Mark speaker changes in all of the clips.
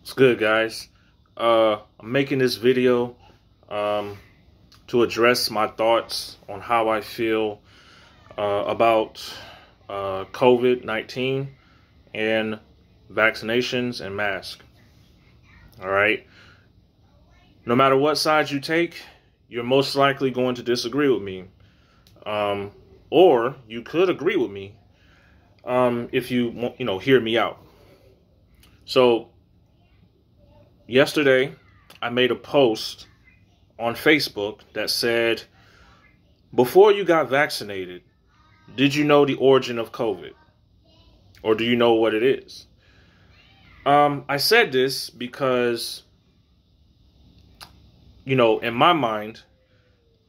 Speaker 1: It's good, guys. I'm making this video to address my thoughts on how I feel about COVID-19 and vaccinations and masks. All right. No matter what side you take, you're most likely going to disagree with me. Or you could agree with me if you hear me out. So yesterday, I made a post on Facebook that said, before you got vaccinated, did you know the origin of COVID? Or do you know what it is? I said this because, in my mind,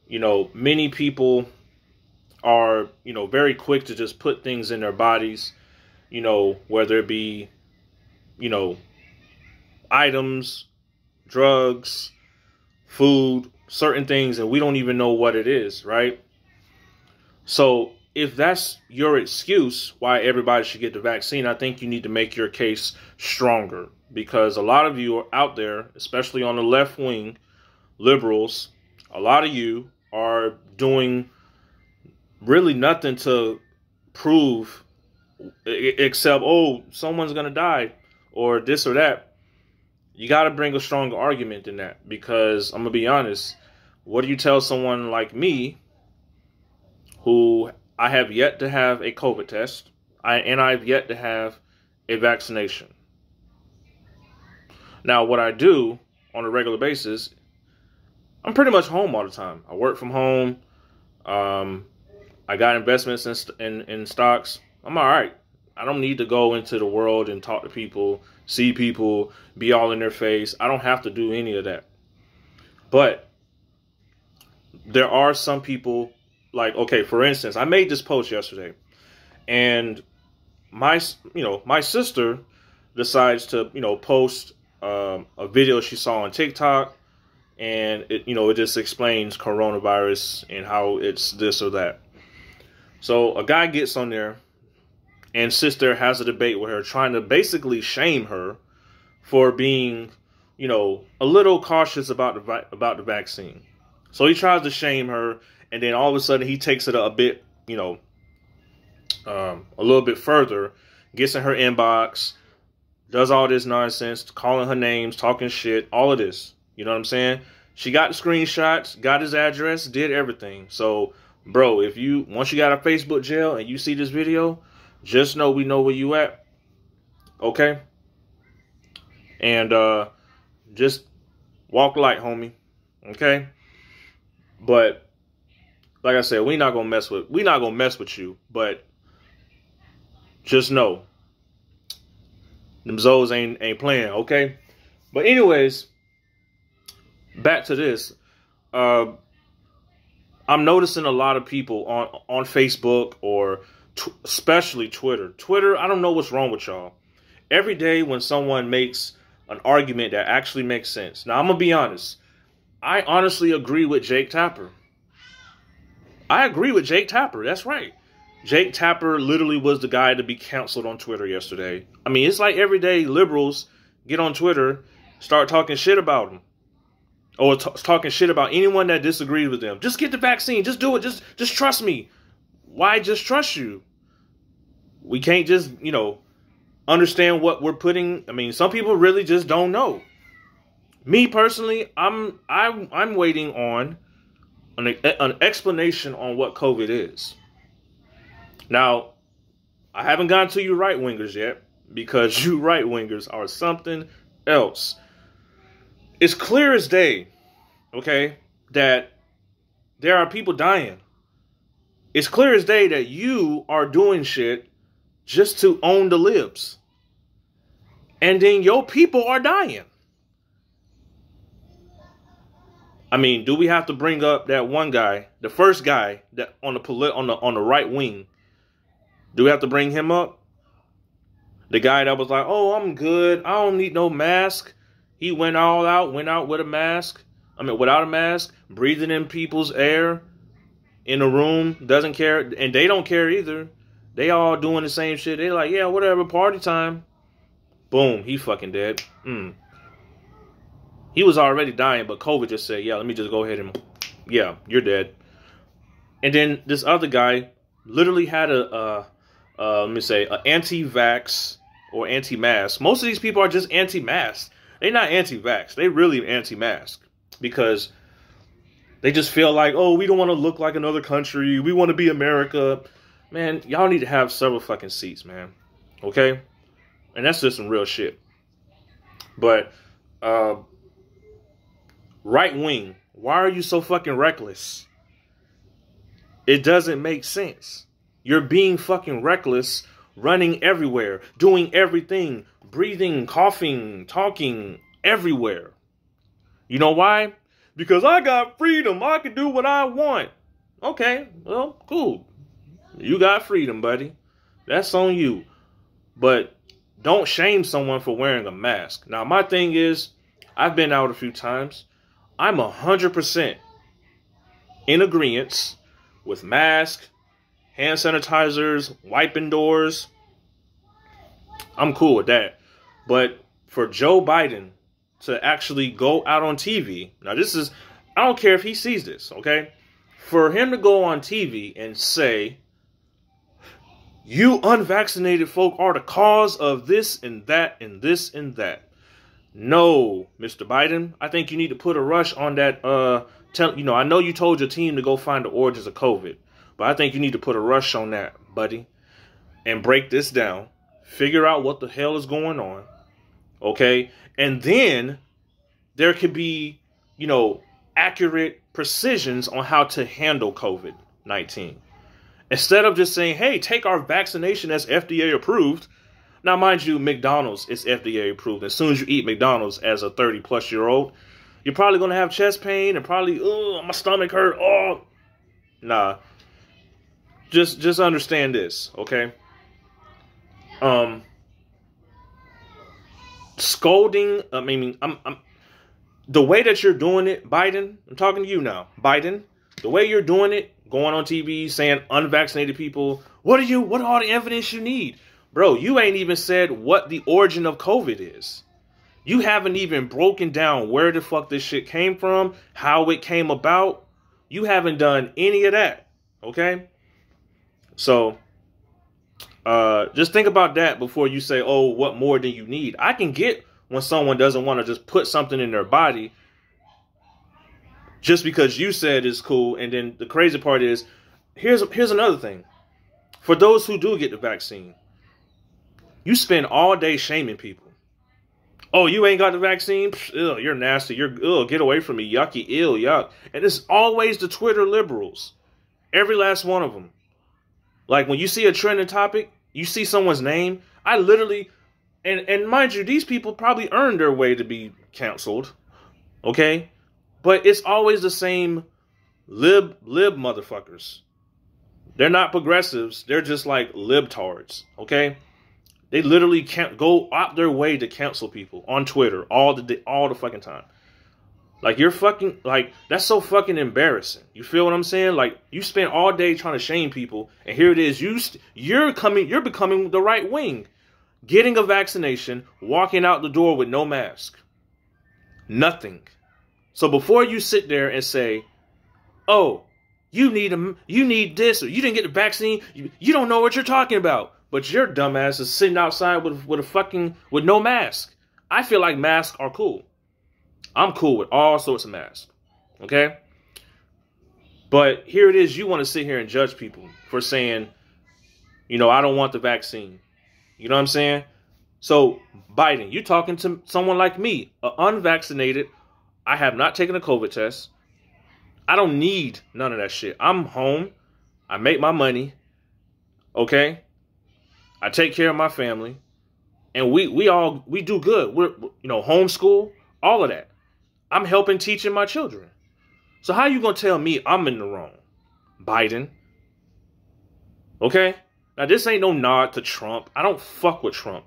Speaker 1: many people are, very quick to just put things in their bodies, whether it be, items, drugs, food, certain things, and we don't even know what it is, right? So if that's your excuse why everybody should get the vaccine, I think you need to make your case stronger, because a lot of you are out there, especially on the left wing, liberals, a lot of you are doing really nothing to prove except, oh, someone's going to die or this or that. You got to bring a stronger argument than that, because I'm going to be honest, what do you tell someone like me, who I have yet to have a COVID test, and I've yet to have a vaccination? Now, what I do on a regular basis, I'm pretty much home all the time. I work from home. I got investments in stocks. I'm all right. I don't need to go into the world and talk to people, see people, be all in their face. I don't have to do any of that. But there are some people, like, okay, for instance, I made this post yesterday, and my sister decides to, post a video she saw on TikTok, and it just explains coronavirus and how it's this or that. So a guy gets on there and sits there, has a debate with her, trying to basically shame her for being, a little cautious about the vaccine. So he tries to shame her, and then all of a sudden he takes it a bit, a little bit further, gets in her inbox, does all this nonsense, calling her names, talking shit, all of this. You know what I'm saying? She got the screenshots, got his address, did everything. So, bro, once you got a Facebook jail and you see this video, just know we know where you at. Okay? And just walk light, homie. Okay? But like I said, we're not gonna mess with you, but just know them Zoes ain't playing, okay? But anyways, back to this. I'm noticing a lot of people on Facebook, or especially Twitter. Twitter, I don't know what's wrong with y'all. Every day when someone makes an argument that actually makes sense. Now, I'm going to be honest. I honestly agree with Jake Tapper. I agree with Jake Tapper. That's right. Jake Tapper literally was the guy to be canceled on Twitter yesterday. I mean, it's like every day liberals get on Twitter, start talking shit about him. Or talking shit about anyone that disagrees with them. Just get the vaccine. Just do it. Just trust me. Why just trust you? We can't just, understand what we're putting. I mean, some people really just don't know. Me personally, I'm waiting on an explanation on what COVID is. Now, I haven't gotten to you right-wingers yet, because you right-wingers are something else. It's clear as day, okay, that there are people dying. It's clear as day that you are doing shit just to own the libs. And then your people are dying. I mean, do we have to bring up that one guy, the first guy that on the right wing? Do we have to bring him up? The guy that was like, "Oh, I'm good. I don't need no mask." He went all out, went out with a mask. I mean, without a mask, breathing in people's air in a room, doesn't care. And they don't care either. They all doing the same shit. They like, yeah, whatever, party time. Boom, he fucking dead. He was already dying, but COVID just said, yeah, let me just go ahead and, yeah, you're dead. And then this other guy literally had let me say, an anti-vax or anti-mask. Most of these people are just anti-mask. They're not anti-vax. They really anti-mask because they just feel like, oh, we don't want to look like another country. We want to be America. Man, y'all need to have several fucking seats, man. Okay? And that's just some real shit. But, right wing, why are you so fucking reckless? It doesn't make sense. You're being fucking reckless, running everywhere, doing everything, breathing, coughing, talking, everywhere. You know why? Because I got freedom. I can do what I want. Okay, well, cool. You got freedom, buddy. That's on you. But don't shame someone for wearing a mask. Now, my thing is, I've been out a few times. I'm 100% in agreement with masks, hand sanitizers, wiping doors. I'm cool with that. But for Joe Biden to actually go out on TV, now this is, I don't care if he sees this, okay? For him to go on TV and say, you unvaccinated folk are the cause of this and that and this and that. No, Mr. Biden, I think you need to put a rush on that. I know you told your team to go find the origins of COVID, but I think you need to put a rush on that, buddy, and break this down. Figure out what the hell is going on, okay? And then there could be, accurate precisions on how to handle COVID-19. Instead of just saying, hey, take our vaccination that's FDA approved. Now, mind you, McDonald's is FDA approved. As soon as you eat McDonald's as a 30-plus-year-old, you're probably going to have chest pain and probably, oh, my stomach hurt. Oh, nah. Just understand this, okay? Scolding. I'm the way that you're doing it, Biden. I'm talking to you now, Biden. The way you're doing it, going on TV saying unvaccinated people. What are all the evidence you need? Bro, you ain't even said what the origin of COVID is. You haven't even broken down where the fuck this shit came from, how it came about. You haven't done any of that, okay? So, just think about that before you say, oh, what more do you need? I can get when someone doesn't want to just put something in their body just because you said it's cool. And then the crazy part is, here's another thing. For those who do get the vaccine, you spend all day shaming people. Oh, you ain't got the vaccine? Ew, you're nasty. Get away from me. Yucky, ill, yuck. And it's always the Twitter liberals. Every last one of them. Like when you see a trending topic, you see someone's name. I literally, and mind you, these people probably earned their way to be canceled. Okay? But it's always the same lib motherfuckers. They're not progressives. They're just like libtards. Okay? They literally can't go out their way to cancel people on Twitter all the fucking time. Like, you're fucking, like, that's so fucking embarrassing. You feel what I'm saying? Like, you spend all day trying to shame people, and here it is, you're becoming the right wing. Getting a vaccination, walking out the door with no mask. Nothing. So before you sit there and say, oh, you need this, or you didn't get the vaccine, you don't know what you're talking about. But your dumbass is sitting outside with no mask. I feel like masks are cool. I'm cool with all sorts of masks. Okay? But here it is, you want to sit here and judge people for saying, I don't want the vaccine. You know what I'm saying? So, Biden, you're talking to someone like me, unvaccinated. I have not taken a COVID test. I don't need none of that shit. I'm home. I make my money. Okay? I take care of my family. And we do good. We're homeschool, all of that. I'm helping teaching my children. So how you going to tell me I'm in the wrong, Biden? Okay? Now, this ain't no nod to Trump. I don't fuck with Trump.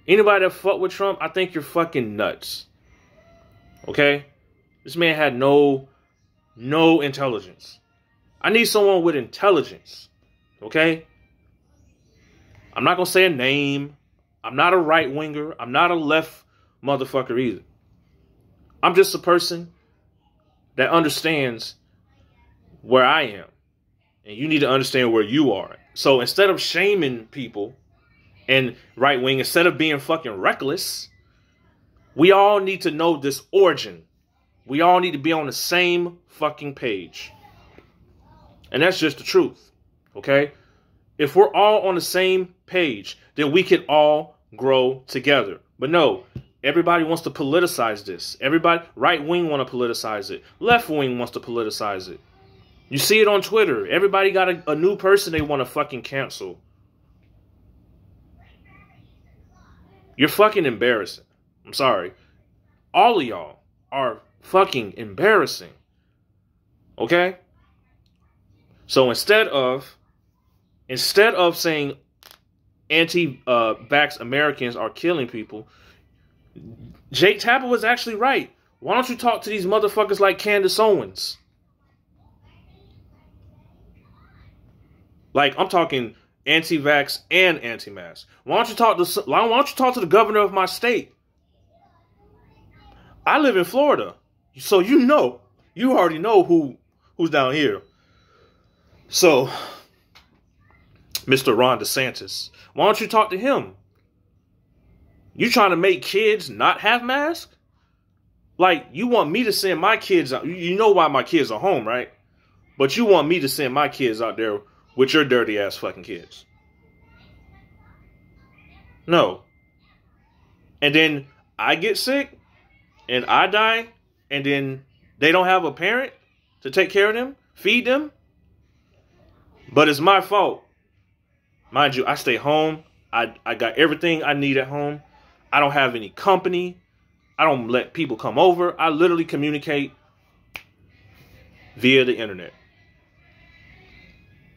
Speaker 1: Anybody that fuck with Trump, I think you're fucking nuts. Okay? This man had no intelligence. I need someone with intelligence. Okay? I'm not going to say a name. I'm not a right winger. I'm not a left motherfucker either. I'm just a person that understands where I am. And you need to understand where you are. So instead of shaming people and right wing, instead of being fucking reckless, we all need to know this origin. We all need to be on the same fucking page. And that's just the truth. Okay? If we're all on the same page, then we can all grow together. But no, everybody wants to politicize this. Everybody, right wing want to politicize it. Left wing wants to politicize it. You see it on Twitter. Everybody got a new person they want to fucking cancel. You're fucking embarrassing. I'm sorry. All of y'all are fucking embarrassing. Okay? So instead of saying anti-vax Americans are killing people, Jake Tapper was actually right. Why don't you talk to these motherfuckers like Candace Owens? Like, I'm talking anti-vax and anti-mask. Why don't you talk to the governor of my state? I live in Florida, so you already know who's down here. So, Mr. Ron DeSantis, why don't you talk to him? You trying to make kids not have masks? Like, you want me to send my kids out. You know why my kids are home, right? But you want me to send my kids out there with your dirty ass fucking kids. No. And then I get sick and I die, and then they don't have a parent to take care of them, feed them. But it's my fault. Mind you, I stay home. I got everything I need at home. I don't have any company. I don't let people come over. I literally communicate via the internet.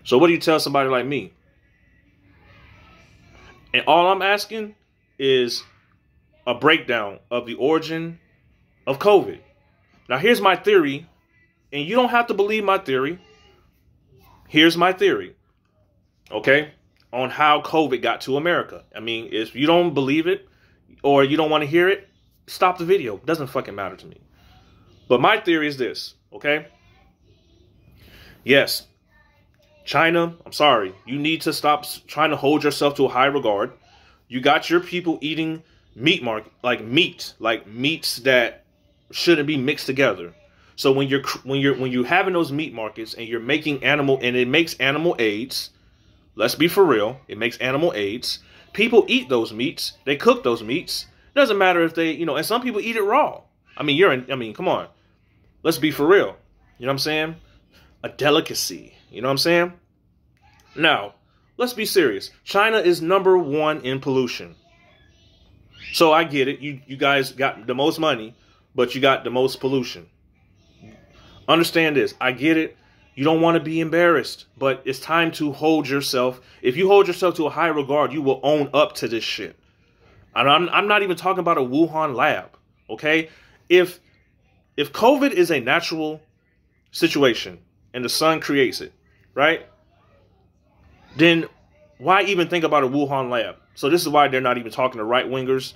Speaker 1: So what do you tell somebody like me? And all I'm asking is a breakdown of the origin of COVID. Now, here's my theory, and you don't have to believe my theory. Here's my theory, okay, on how COVID got to America. I mean, if you don't believe it or you don't want to hear it, stop the video. It doesn't fucking matter to me. But my theory is this, okay? Yes, China, I'm sorry. You need to stop trying to hold yourself to a high regard. You got your people eating meats that shouldn't be mixed together. So when you're having those meat markets and you're making it makes animal aids, let's be for real, it makes animal aids. People eat those meats. They cook those meats. Doesn't matter if they, and some people eat it raw. I mean, come on. Let's be for real. You know what I'm saying? A delicacy. You know what I'm saying? Now, let's be serious. China is #1 in pollution. So I get it. You guys got the most money, but you got the most pollution. Understand this. I get it. You don't want to be embarrassed, but it's time to hold yourself. If you hold yourself to a high regard, you will own up to this shit. And I'm not even talking about a Wuhan lab, okay? If COVID is a natural situation and the sun creates it, right? Then why even think about a Wuhan lab? So this is why they're not even talking to right-wingers.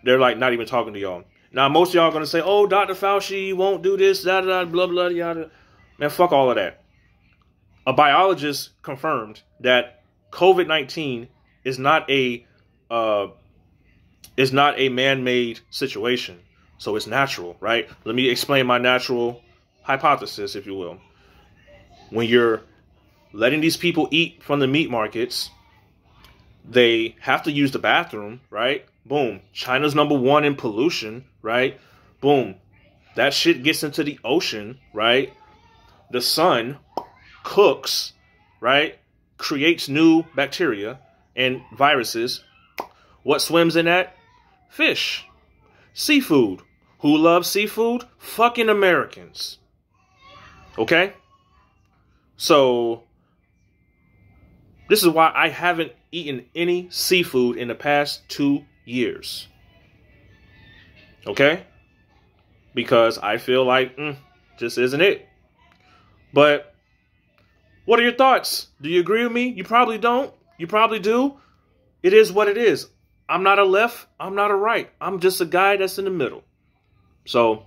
Speaker 1: They're like not even talking to y'all. Now, most of y'all are going to say, oh, Dr. Fauci won't do this, da da blah, blah, yada. Man, fuck all of that. A biologist confirmed that COVID-19 is not a man-made situation. So it's natural, right? Let me explain my natural hypothesis, if you will. When you're letting these people eat from the meat markets, they have to use the bathroom, right? Boom. China's #1 in pollution, right? Boom. That shit gets into the ocean, right? The sun cooks, right? Creates new bacteria and viruses. What swims in that? Fish. Seafood. Who loves seafood? Fucking Americans. Okay? So, this is why I haven't eaten any seafood in the past 2 years. Okay? Because I feel like, just isn't it. But, what are your thoughts? Do you agree with me? You probably don't. You probably do. It is what it is. I'm not a left. I'm not a right. I'm just a guy that's in the middle. So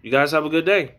Speaker 1: you guys have a good day.